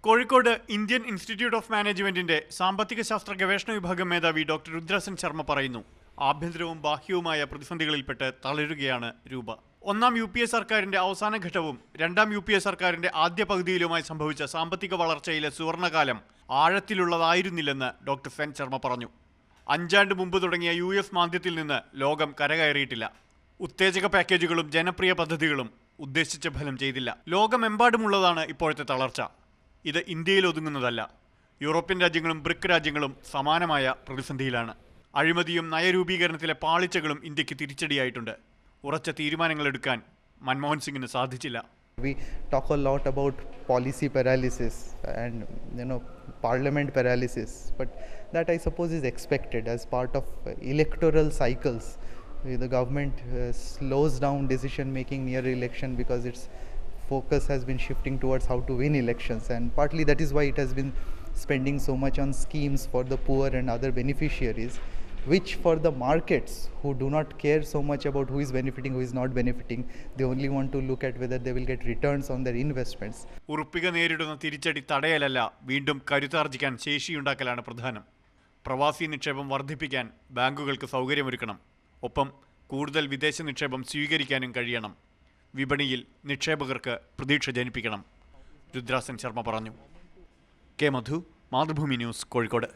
Kozhikode Indian institute of മാനേജ്മെന്റിന്റെ സാമ്പത്തിക ശാസ്ത്ര ഗവേഷണ വിഭാഗം മേധാവി ഡോക്ടർ രുദ്രസൻ ശർമ്മ പറയുന്നു, ആഭ്യന്തരവും ബാഹ്യവുമായ പ്രതിസന്ധികളിൽപ്പെട്ട് തളരുകയാണ് രൂപ. ഒന്നാം UPA സർക്കാരിന്റെ അവസാന ഘട്ടവും രണ്ടാം UPA സർക്കാരിന്റെ ആദ്യ പകുതിയിലുമായി സംഭവിച്ച സാമ്പത്തിക വളർച്ചയിലെ സുവർണകാലം ആഴത്തിലുള്ളതായിരുന്നില്ലെന്ന് ഡോക്ടർ സെൻ ശർമ്മ പറഞ്ഞു. 5 ആണ്ട് മുമ്പ് തുടങ്ങിയ US മാന്ദ്യത്തിൽ നിന്ന് ലോകം കരകയറിയിട്ടില്ല. ഉത്തേജക പാക്കേജുകളും ജനപ്രിയ പദ്ധതികളും ഉദ്ദേശിച്ച ഫലം ചെയ്തില്ല. ലോകമെമ്പാടുമുള്ളതാണ് ഇപ്പോഴത്തെ തളർച്ച. ഇത് ഇന്ത്യയിൽ ഒതുങ്ങുന്നതല്ല. യൂറോപ്യൻ രാജ്യങ്ങളും ബ്രിക് രാജ്യങ്ങളും സമാനമായ പ്രതിസന്ധിയിലാണ്. അഴിമതിയും നയരൂപീകരണത്തിലെ പാളിച്ചകളും ഇന്ത്യക്ക് തിരിച്ചടിയായിട്ടുണ്ട്. ഉറച്ച തീരുമാനങ്ങൾ എടുക്കാൻ മൻമോഹൻ സിംഗിന് സാധിച്ചില്ല. We talk a lot about policy paralysis and parliament paralysis, but that I suppose is expected as part of electoral cycles. The government slows down decision making near election because its focus has been shifting towards how to win elections, and partly that is why it has been spending so much on schemes for the poor and other beneficiaries, which for the markets who do not care so much about who is benefiting, who is not benefiting, they only want to look at whether they will get returns on their investments. ഉറുപ്പിക നേരിടുന്ന തിരിച്ചടി തടയലല്ല, വീണ്ടും കരുത്താർജിക്കാൻ ശേഷിയുണ്ടാക്കലാണ് പ്രധാനം. പ്രവാസി നിക്ഷേപം വർദ്ധിപ്പിക്കാൻ ബാങ്കുകൾക്ക് സൗകര്യമൊരുക്കണം. ഒപ്പം കൂടുതൽ വിദേശ നിക്ഷേപം സ്വീകരിക്കാനും കഴിയണം. വിപണിയിൽ നിക്ഷേപകർക്ക് പ്രതീക്ഷ ജനിപ്പിക്കണം. രുദ്രസൻ ശർമ്മ പറഞ്ഞു. കെ മധു, മാതൃഭൂമി ന്യൂസ്, കോഴിക്കോട്.